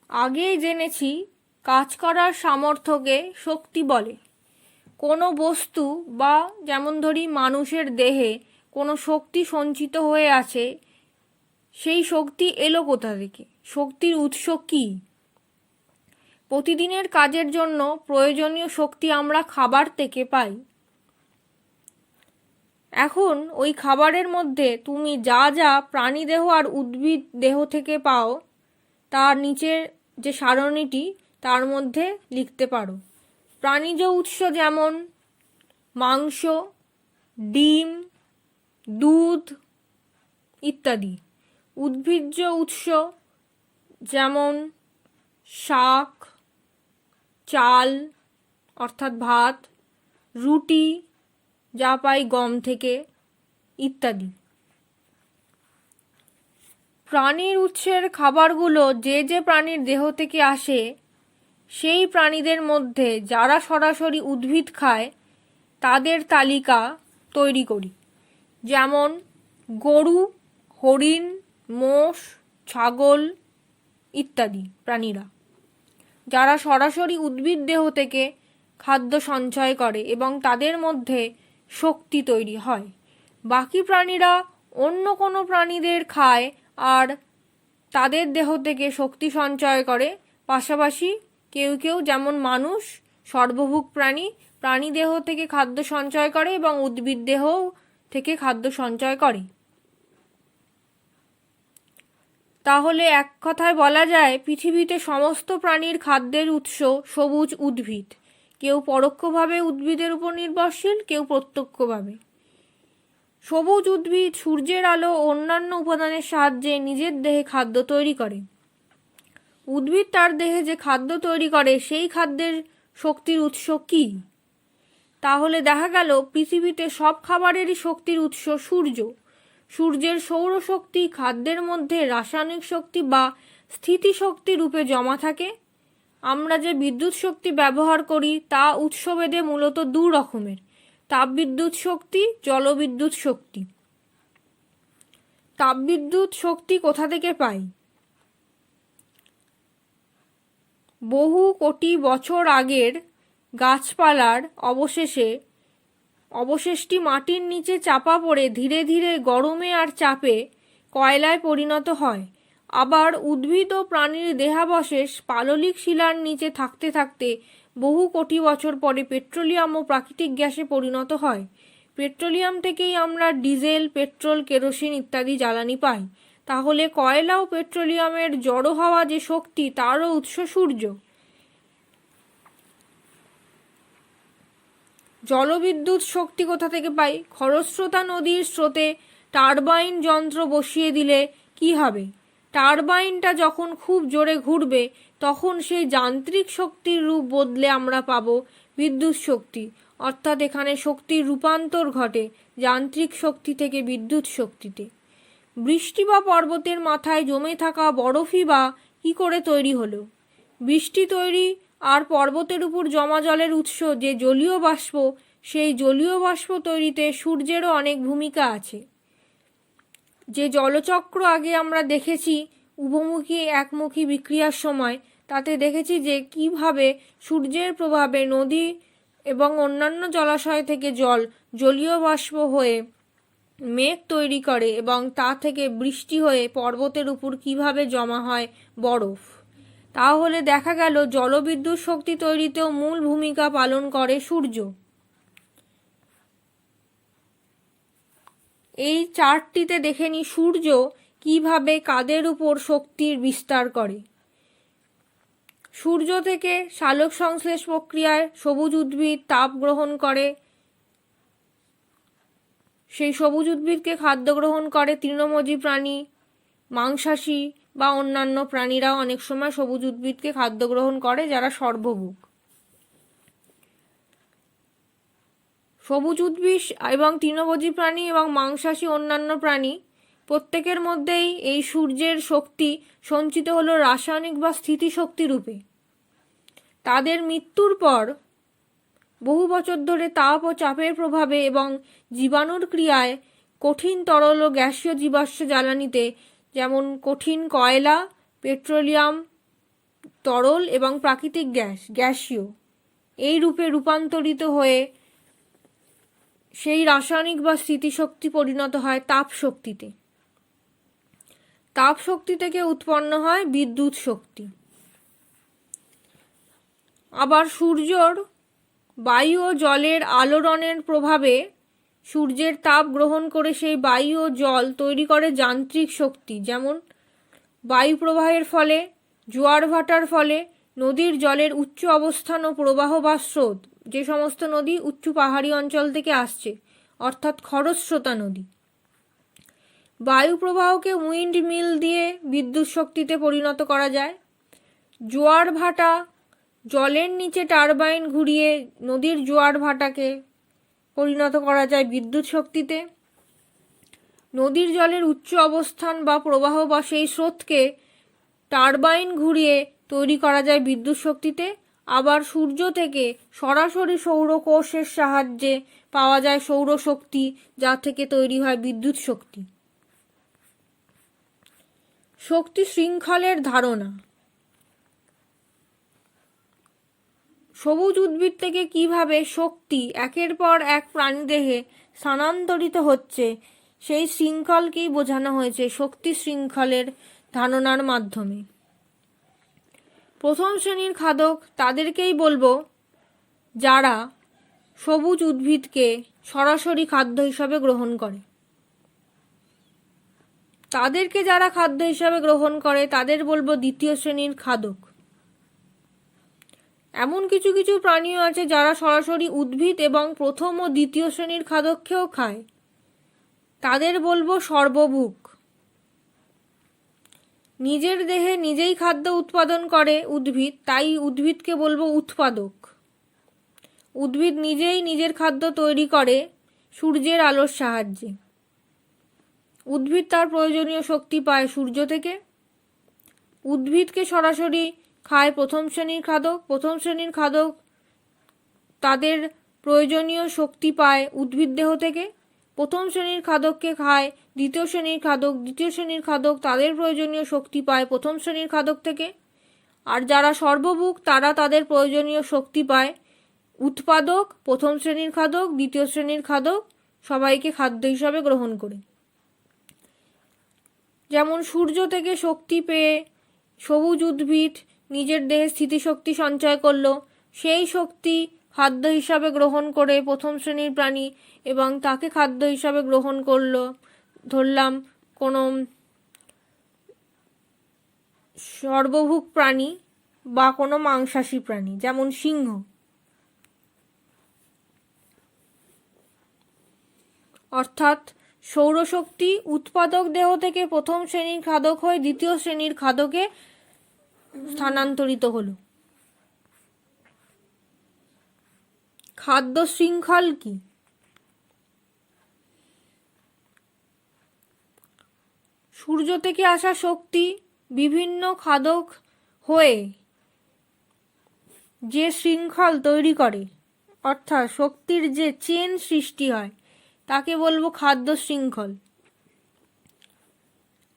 আগেই জেনেছি কাজ করার সামর্থ্যকে শক্তি বলে। কোনো বস্তু বা যেমন ধরি মানুষের দেহে কোনো শক্তি সঞ্চিত হয়ে আছে, সেই শক্তি এলো কোথা থেকে? শক্তির উৎস কী? প্রতিদিনের কাজের জন্য প্রয়োজনীয় শক্তি আমরা খাবার থেকে পাই। এখন ওই খাবারের মধ্যে তুমি যা যা প্রাণীদেহ আর উদ্ভিদ দেহ থেকে পাও তার নিচের যে সারণীটি তার মধ্যে লিখতে পারো। প্রাণীজ উৎস যেমন মাংস, ডিম, দুধ ইত্যাদি। উদ্ভিজ্জ উৎস যেমন শাক, চাল অর্থাৎ ভাত, রুটি যা পাই গম থেকে ইত্যাদি। প্রাণীর উৎসের খাবারগুলো যে যে প্রাণীর দেহ থেকে আসে সেই প্রাণীদের মধ্যে যারা সরাসরি উদ্ভিদ খায় তাদের তালিকা তৈরি করি। যেমন গরু, হরিণ, মোষ, ছাগল ইত্যাদি প্রাণীরা যারা সরাসরি উদ্ভিদ দেহ থেকে খাদ্য সঞ্চয় করে এবং তাদের মধ্যে শক্তি তৈরি হয়। বাকি প্রাণীরা অন্য কোনো প্রাণীদের খায় আর তাদের দেহ থেকে শক্তি সঞ্চয় করে। পাশাপাশি কেউ কেউ যেমন মানুষ সর্বভুক প্রাণী দেহ থেকে খাদ্য সঞ্চয় করে এবং উদ্ভিদ দেহ থেকে খাদ্য সঞ্চয় করে। তাহলে এক কথায় বলা যায় পৃথিবীতে সমস্ত প্রাণীর খাদ্যের উৎস সবুজ উদ্ভিদ। কেউ পরোক্ষভাবে উদ্ভিদের উপর নির্ভরশীল, কেউ প্রত্যক্ষভাবে। সবুজ উদ্ভিদ সূর্যের আলো ও অন্যান্য উপাদানের সাহায্যে নিজের দেহে খাদ্য তৈরি করে। উদ্ভিদ তার দেহে যে খাদ্য তৈরি করে সেই খাদ্যের শক্তির উৎস কী? তাহলে দেখা গেল পৃথিবীতে সব খাবারেরই শক্তির উৎস সূর্য। সূর্যের সৌরশক্তি খাদ্যের মধ্যে রাসায়নিক শক্তি বা স্থিতিশক্তি রূপে জমা থাকে। আমরা যে বিদ্যুৎ শক্তি ব্যবহার করি তা উৎসভেদে মূলত দু রকমের: তাপবিদ্যুৎ শক্তি, জলবিদ্যুৎ শক্তি। তাপবিদ্যুৎ শক্তি কোথা থেকে পাই? বহু কোটি বছর আগের গাছপালার অবশেষটি মাটির নিচে চাপা পড়ে ধীরে ধীরে গরমে আর চাপে কয়লায় পরিণত হয়। আবার উদ্ভিদ ও প্রাণীর দেহাবশেষ পাললিক শিলার নিচে থাকতে থাকতে বহু কোটি বছর পরে পেট্রোলিয়াম ও প্রাকৃতিক গ্যাসে পরিণত হয়। পেট্রোলিয়াম থেকেই আমরা ডিজেল, পেট্রোল, কেরোসিন ইত্যাদি জ্বালানি পাই। তাহলে কয়লা ও পেট্রোলিয়ামের জড়ো হওয়া যে শক্তি তারও উৎস সূর্য। জলবিদ্যুৎ শক্তি কোথা থেকে পাই? খরস্রোতা নদীর স্রোতে টারবাইন যন্ত্র বসিয়ে দিলে কি হবে? টারবাইনটা যখন খুব জোরে ঘুরবে তখন সেই যান্ত্রিক শক্তির রূপ বদলে আমরা পাবো বিদ্যুৎ শক্তি। অর্থাৎ এখানে শক্তির রূপান্তর ঘটে যান্ত্রিক শক্তি থেকে বিদ্যুৎ শক্তিতে। বৃষ্টি বা পর্বতের মাথায় জমে থাকা বরফই বা কী করে তৈরি হলো? বৃষ্টি তৈরি আর পর্বতের উপর জমা জলের উৎস যে জলীয় বাষ্প, সেই জলীয় বাষ্প তৈরিতে সূর্যেরও অনেক ভূমিকা আছে। যে জলচক্র আগে আমরা দেখেছি উভমুখী একমুখী বিক্রিয়ার সময়, তাতে দেখেছি যে কিভাবে সূর্যের প্রভাবে নদী এবং অন্যান্য জলাশয় থেকে জল জলীয় বাষ্প হয়ে মেঘ তৈরি করে এবং তা থেকে বৃষ্টি হয়ে পর্বতের উপর কিভাবে জমা হয় বরফ। তাহলে দেখা গেল জলবিদ্যুৎ শক্তি তৈরিতেও মূল ভূমিকা পালন করে সূর্য। এই চার্টটিতে দেখে নি সূর্য কিভাবে কাদের উপর শক্তির বিস্তার করে। সূর্য থেকে সালোক সংশ্লেষ প্রক্রিয়ায় সবুজ উদ্ভিদ তাপ গ্রহণ করে, সেই সবুজ উদ্ভিদকে খাদ্য গ্রহণ করে তৃণভোজী প্রাণী, মাংসাশী বা অন্যান্য প্রাণীরাও অনেক সময় সবুজ উদ্ভিদকে খাদ্য গ্রহণ করে যারা সর্বভুক। সবুজ উদ্ভিদ এবং তৃণভোজী প্রাণী এবং মাংসাশী অন্যান্য প্রাণী প্রত্যেকের মধ্যেই এই সূর্যের শক্তি সঞ্চিত হলো রাসায়নিক বা স্থিতিশক্তি রূপে। তাদের মৃত্যুর পর বহু বছর ধরে তাপ ও চাপের প্রভাবে এবং জীবাণুর ক্রিয়ায় কঠিন তরল ও গ্যাসীয় জীবাশ্ম জ্বালানিতে যেমন কঠিন কয়লা, পেট্রোলিয়াম তরল এবং প্রাকৃতিক গ্যাসীয় এই রূপে রূপান্তরিত হয়ে সেই রাসায়নিক বা স্থিতিশক্তি পরিণত হয় তাপ শক্তিতে। তাপ শক্তি থেকে উৎপন্ন হয় বিদ্যুৎ শক্তি। আবার সূর্যর বায়ু ও জলের আলোড়নের প্রভাবে সূর্যের তাপ গ্রহণ করে সেই বায়ু ও জল তৈরি করে যান্ত্রিক শক্তি, যেমন বায়ু প্রবাহের ফলে, জোয়ার ভাটার ফলে, নদীর জলের উচ্চ অবস্থান ও প্রবাহ বা স্রোত, যে সমস্ত নদী উচ্চ পাহাড়ি অঞ্চল থেকে আসছে, অর্থাৎ খরস্রোতা নদী। বায়ু প্রবাহকে উইন্ড মিল দিয়ে বিদ্যুৎ শক্তিতে পরিণত করা যায়। জোয়ার ভাটা, জলের নিচে টারবাইন ঘুরিয়ে নদীর জোয়ার ভাটাকে পরিণত করা যায় বিদ্যুৎ শক্তিতে। নদীর জলের উচ্চ অবস্থান বা প্রবাহ বা সেই স্রোতকে টারবাইন ঘুরিয়ে তৈরি করা যায় বিদ্যুৎ শক্তিতে। আবার সূর্য থেকে সরাসরি সৌরকোষের সাহায্যে পাওয়া যায় সৌরশক্তি, যা থেকে তৈরি হয় বিদ্যুৎ শক্তি। শক্তি শৃঙ্খলের ধারণা। সবুজ উদ্ভিদ থেকে কিভাবে শক্তি একের পর এক প্রাণীদেহে স্থানান্তরিত হচ্ছে, সেই শৃঙ্খলকেই বোঝানো হয়েছে শক্তি শৃঙ্খলের ধারণার মাধ্যমে। প্রথম শ্রেণীর খাদক তাদেরকেই বলবো যারা সবুজ উদ্ভিদকে সরাসরি খাদ্য হিসাবে গ্রহণ করে। তাদেরকে যারা খাদ্য হিসাবে গ্রহণ করে তাদের বলবো দ্বিতীয় শ্রেণীর খাদক। এমন কিছু কিছু প্রাণীও আছে যারা সরাসরি উদ্ভিদ এবং প্রথম ও দ্বিতীয় শ্রেণীর খাদককেও খায়, তাদের বলবো সর্বভুক। নিজের দেহে নিজেই খাদ্য উৎপাদন করে উদ্ভিদ, তাই উদ্ভিদকে বলবো উৎপাদক। উদ্ভিদ নিজেই নিজের খাদ্য তৈরি করে সূর্যের আলোর সাহায্যে। উদ্ভিদ তার প্রয়োজনীয় শক্তি পায় সূর্য থেকে। উদ্ভিদকে সরাসরি খায় প্রথম শ্রেণীর খাদক। প্রথম শ্রেণীর খাদক তাদের প্রয়োজনীয় শক্তি পায় উদ্ভিদ দেহ থেকে। প্রথম শ্রেণীর খাদককে খায় দ্বিতীয় শ্রেণীর খাদক। দ্বিতীয় শ্রেণীর খাদক তাদের প্রয়োজনীয় শক্তি পায় প্রথম শ্রেণীর খাদক থেকে। আর যারা সর্বভুক তারা তাদের প্রয়োজনীয় শক্তি পায় উৎপাদক, প্রথম শ্রেণীর খাদক, দ্বিতীয় শ্রেণীর খাদক সবাইকে খাদ্য হিসাবে গ্রহণ করে। যেমন সূর্য থেকে শক্তি পেয়ে সবুজ উদ্ভিদ নিজের দেহে স্থিতিশক্তি সঞ্চয় করলো, সেই শক্তি খাদ্য হিসাবে গ্রহণ করে প্রথম শ্রেণীর প্রাণী, এবং তাকে খাদ্য হিসাবে গ্রহণ করলো ধরলাম কোনো সর্বভুক প্রাণী বা কোনো মাংসাশী প্রাণী, যেমন সিংহ। অর্থাৎ সৌরশক্তি উৎপাদক দেহ থেকে প্রথম শ্রেণীর খাদক হয়ে দ্বিতীয় শ্রেণীর খাদকে স্থানান্তরিত হলো। খাদ্য শৃঙ্খল কি? সূর্য থেকে আসা শক্তি বিভিন্ন খাদক হয়ে যে শৃঙ্খল তৈরি করে, অর্থাৎ শক্তির যে চেন সৃষ্টি হয়, তাকে বলবো খাদ্য শৃঙ্খল।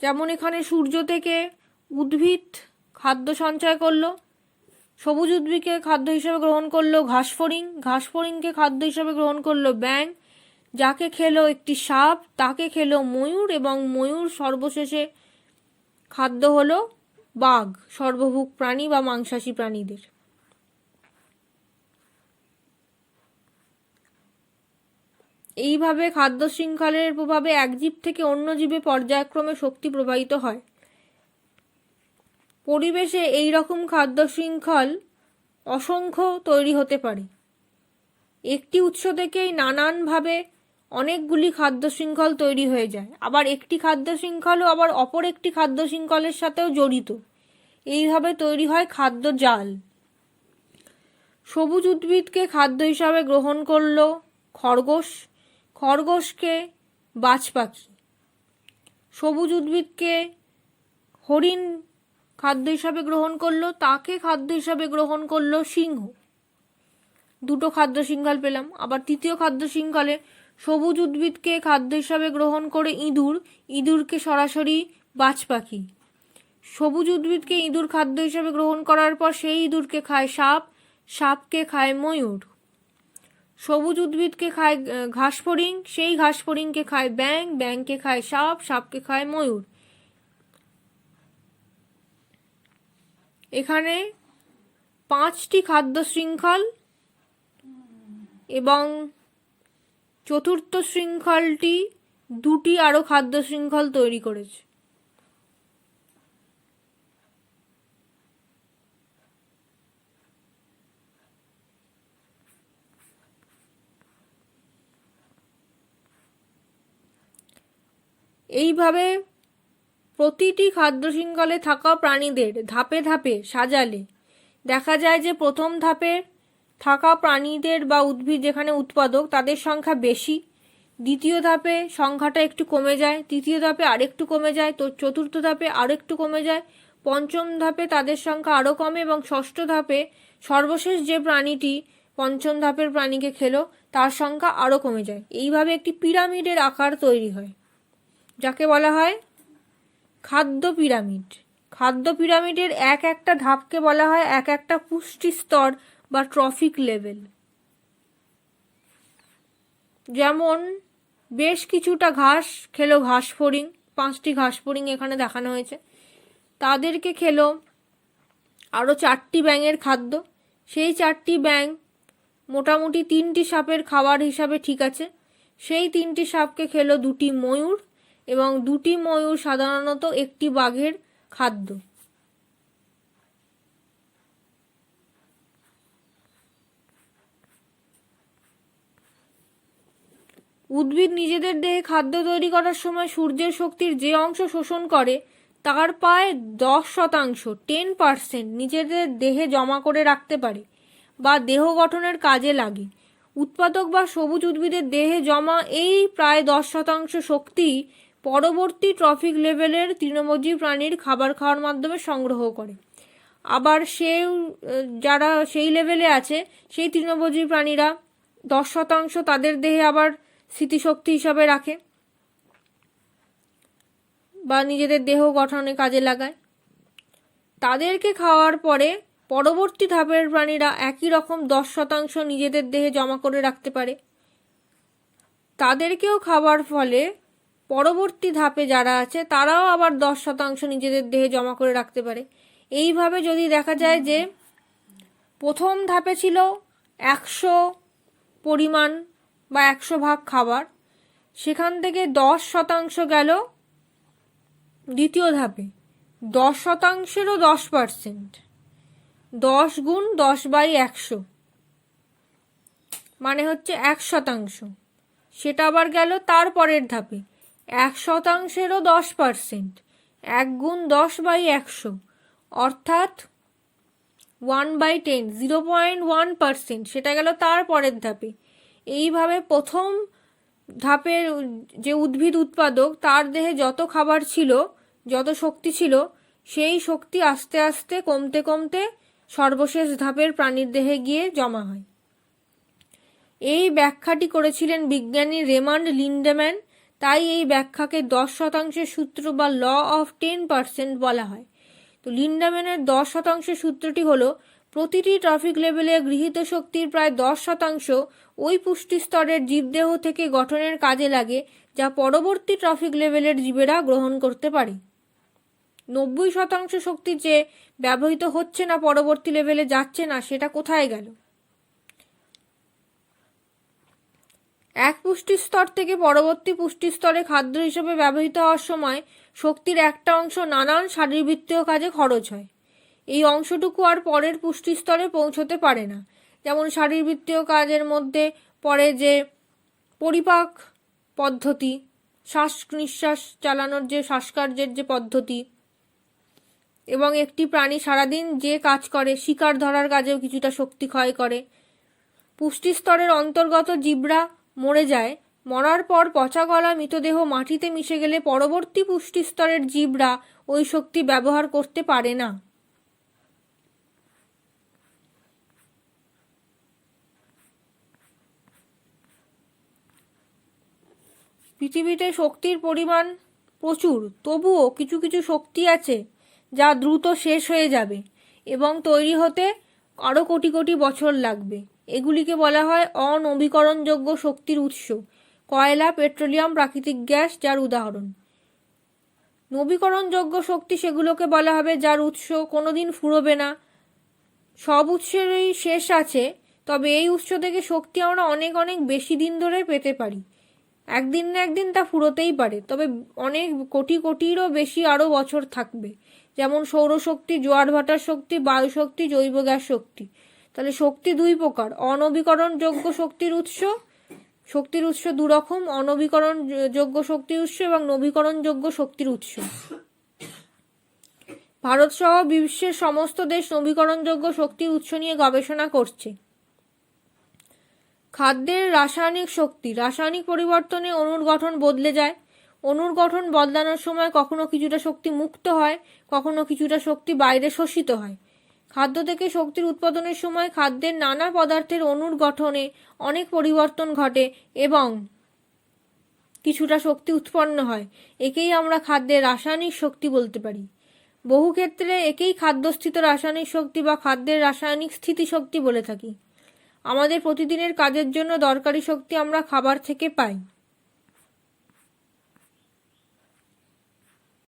যেমন এখানে সূর্য থেকে উদ্ভিদ খাদ্য সঞ্চয় করলো, সবুজ উদ্ভিদকে খাদ্য হিসেবে গ্রহণ করলো ঘাসফড়িং, ঘাসফড়িংকে খাদ্য হিসেবে গ্রহণ করলো ব্যাঙ, যাকে খেলো একটি সাপ, তাকে খেলো ময়ূর, এবং ময়ূর সর্বশেষে খাদ্য হলো বাঘ, সর্বভুক প্রাণী বা মাংসাশী প্রাণীদের। এইভাবে খাদ্য শৃঙ্খলের প্রভাবে এক জীব থেকে অন্য জীবে পর্যায়ক্রমে শক্তি প্রবাহিত হয়। পরিবেশে এই রকম খাদ্য শৃঙ্খল অসংখ্য তৈরি হতে পারে। একটি উৎস থেকেই নানানভাবে অনেকগুলি খাদ্য শৃঙ্খল তৈরি হয়ে যায়। আবার একটি খাদ্য শৃঙ্খলও আবার অপর একটি খাদ্য শৃঙ্খলের সাথেও জড়িত। এইভাবে তৈরি হয় খাদ্য জাল। সবুজ উদ্ভিদকে খাদ্য হিসাবে গ্রহণ করলো খরগোশ, খরগোশকে বাজ পাখি। সবুজ উদ্ভিদকে হরিণ খাদ্য হিসাবে গ্রহণ করলো, তাকে খাদ্য হিসাবে গ্রহণ করলো সিংহ। দুটো খাদ্য শৃঙ্খল পেলাম। আবার তৃতীয় খাদ্য শৃঙ্খলে সবুজ উদ্ভিদকে খাদ্য হিসাবে গ্রহণ করে ইঁদুর, ইঁদুরকে সরাসরি বাজ পাখি। সবুজ উদ্ভিদকে ইঁদুর খাদ্য হিসেবে গ্রহণ করার পর সেই ইঁদুরকে খায় সাপ, সাপকে খায় ময়ূর। সবুজ উদ্ভিদকে খায় ঘাসফড়িং, সেই ঘাসফড়িংকে খায় ব্যাঙ, ব্যাঙকে খায় সাপ, সাপকে খায় ময়ূর। এখানে 5টি খাদ্য শৃঙ্খল এবং চতুর্থ শৃঙ্খলটি 2টি আরও খাদ্য শৃঙ্খল তৈরি করেছে। এইভাবে প্রতিটি খাদ্য শৃঙ্খলে থাকা প্রাণীদের ধাপে ধাপে সাজালে দেখা যায় যে প্রথম ধাপে থাকা প্রাণীদের বা উদ্ভিদ যেখানে উৎপাদক তাদের সংখ্যা বেশি, দ্বিতীয় ধাপে সংখ্যাটা একটু কমে যায়, তৃতীয় ধাপে আরেকটু কমে যায়, তো চতুর্থ ধাপে আরেকটু কমে যায়, পঞ্চম ধাপে তাদের সংখ্যা আরও কমে এবং ষষ্ঠ ধাপে সর্বশেষ যে প্রাণীটি পঞ্চম ধাপের প্রাণীকে খেলো তার সংখ্যা আরও কমে যায়। এইভাবে একটি পিরামিডের আকার তৈরি হয়, যাকে বলা হয় খাদ্য পিরামিড। খাদ্য পিরামিডের এক একটা ধাপকে বলা হয় এক একটা পুষ্টি স্তর বা ট্রফিক লেভেল। যেমন বেশ কিছুটা ঘাস খেলো ঘাসফড়িং, 5টি ঘাসফড়িং এখানে দেখানো হয়েছে, তাদেরকে খেলো আরও 4টি ব্যাঙের খাদ্য, সেই 4টি ব্যাঙ মোটামুটি 3টি সাপের খাবার হিসাবে ঠিক আছে, সেই 3টি সাপকে খেলো 2টি ময়ূর এবং 2টি ময়ূর সাধারণত একটি বাঘের খাদ্য। উদ্ভিদ নিজেদের দেহে খাদ্য তৈরি করার সময় সূর্যের শক্তির যে অংশ শোষণ করে তার প্রায় 10% 10% নিজেদের দেহে জমা করে রাখতে পারে বা দেহ গঠনের কাজে লাগে। উৎপাদক বা সবুজ উদ্ভিদের দেহে জমা এই প্রায় 10% শক্তি পরবর্তী ট্রফিক লেভেলের তৃণভোজী প্রাণীর খাবার খাওয়ার মাধ্যমে সংগ্রহ করে। আবার যারা সেই লেভেলে আছে সেই তৃণভোজী প্রাণীরা 10% তাদের দেহে আবার স্মৃতিশক্তি হিসাবে রাখে বা নিজেদের দেহ গঠনে কাজে লাগায়। তাদেরকে খাওয়ার পরে পরবর্তী ধাপের প্রাণীরা একই রকম 10% নিজেদের দেহে জমা করে রাখতে পারে। তাদেরকেও খাওয়ার ফলে পরবর্তী ধাপে যারা আছে তারাও আবার 10% নিজেদের দেহে জমা করে রাখতে পারে। এইভাবে যদি দেখা যায় যে প্রথম ধাপে ছিল 100 পরিমাণ বা 100 ভাগ খাবার, সেখান থেকে 10% গেল দ্বিতীয় ধাপে, 10%-এরও 10%, 10 গুণ 10/100 মানে হচ্ছে 1%। সেটা আবার গেল তারপরের ধাপে 1%-এরও 10%, 1 গুণ 10/100 অর্থাৎ 1/10, 0.1%, সেটা গেল তারপরের ধাপে। এইভাবে প্রথম ধাপের যে উদ্ভিদ উৎপাদক তার দেহে যত খাবার ছিল, যত শক্তি ছিল, সেই শক্তি আস্তে আস্তে কমতে কমতে সর্বশেষ ধাপের প্রাণীর দেহে গিয়ে জমা হয়। এই ব্যাখ্যাটি করেছিলেন বিজ্ঞানী রেমান্ড লিন্ডেম্যান, তাই এই ব্যাখ্যাকে 10% সূত্র বা ল অফ 10% বলা হয়। তো লিন্ডেম্যানের 10% সূত্রটি হলো প্রতিটি ট্রফিক লেভেলে গৃহীত শক্তির প্রায় 10% ওই পুষ্টি স্তরের জীবদেহ থেকে গঠনের কাজে লাগে, যা পরবর্তী ট্রফিক লেভেলের জীবেরা গ্রহণ করতে পারে। 90% শক্তি যে ব্যবহৃত হচ্ছে না, পরবর্তী লেভেলে যাচ্ছে না, সেটা কোথায় গেল? এক পুষ্টি স্তর থেকে পরবর্তী পুষ্টি স্তরে খাদ্য হিসেবে ব্যবহৃত হওয়ার সময় শক্তির একটা অংশ নানান শারীরবৃত্তীয় কাজে খরচ হয়। এই অংশটুকু আর পরের পুষ্টি স্তরে পৌঁছতে পারে না। যেমন শারীরবৃত্তীয় কাজের মধ্যে পড়ে যে পরিপাক পদ্ধতি, শ্বাস নিঃশ্বাস চালানোর যে শ্বাসকার্যের যে পদ্ধতি, এবং একটি প্রাণী সারাদিন যে কাজ করে শিকার ধরার কাজেও কিছুটা শক্তি ক্ষয় করে। পুষ্টি স্তরের অন্তর্গত জীবরা মরে যায়, মরার পর পচা গলা মৃতদেহ মাটিতে মিশে গেলে পরবর্তী পুষ্টি স্তরের জীবরা ওই শক্তি ব্যবহার করতে পারে না। পৃথিবীতে শক্তির পরিমাণ প্রচুর, তবুও কিছু কিছু শক্তি আছে যা দ্রুত শেষ হয়ে যাবে এবং তৈরি হতে আরও কোটি কোটি বছর লাগবে। এগুলিকে বলা হয় অনবীকরণযোগ্য শক্তির উৎস। কয়লা, পেট্রোলিয়াম, প্রাকৃতিক গ্যাস যার উদাহরণ। নবীকরণযোগ্য শক্তি সেগুলোকে বলা হবে যার উৎস কোনোদিন ফুরোবে না। সব উৎসেরই শেষ আছে, তবে এই উৎস থেকে শক্তি আমরা অনেক অনেক বেশি দিন ধরে পেতে পারি। একদিন না একদিন তা ফুরোতেই পারে, তবে অনেক কোটি কোটিরও বেশি আরও বছর থাকবে। যেমন সৌরশক্তি, জোয়ার ভাটার শক্তি, বায়ু শক্তি, জৈব গ্যাস শক্তি। তাহলে শক্তি দুই প্রকার, অনবীকরণযোগ্য শক্তির উৎস। শক্তির উৎস দুরকম, অনবীকরণযোগ্য শক্তির উৎস এবং নবীকরণযোগ্য শক্তির উৎস। ভারত সহ বিশ্বের সমস্ত দেশ নবীকরণযোগ্য শক্তির উৎস নিয়ে গবেষণা করছে। খাদ্যের রাসায়নিক শক্তি। রাসায়নিক পরিবর্তনে অণুর গঠন বদলে যায়। অণুর গঠন বদলানোর সময় কখনো কিছুটা শক্তি মুক্ত হয়, কখনো কিছুটা শক্তি বাইরে শোষিত হয়। খাদ্য থেকে শক্তির উৎপাদনের সময় খাদ্যের নানা পদার্থের অণুর গঠনে অনেক পরিবর্তন ঘটে এবং কিছুটা শক্তি উৎপন্ন হয়। একেই আমরা খাদ্যের রাসায়নিক শক্তি বলতে পারি। বহু ক্ষেত্রে একেই খাদ্যস্থিত রাসায়নিক শক্তি বা খাদ্যের রাসায়নিক স্থিতিশক্তি বলে থাকি। আমাদের প্রতিদিনের কাজের জন্য দরকারি শক্তি আমরা খাবার থেকে পাই।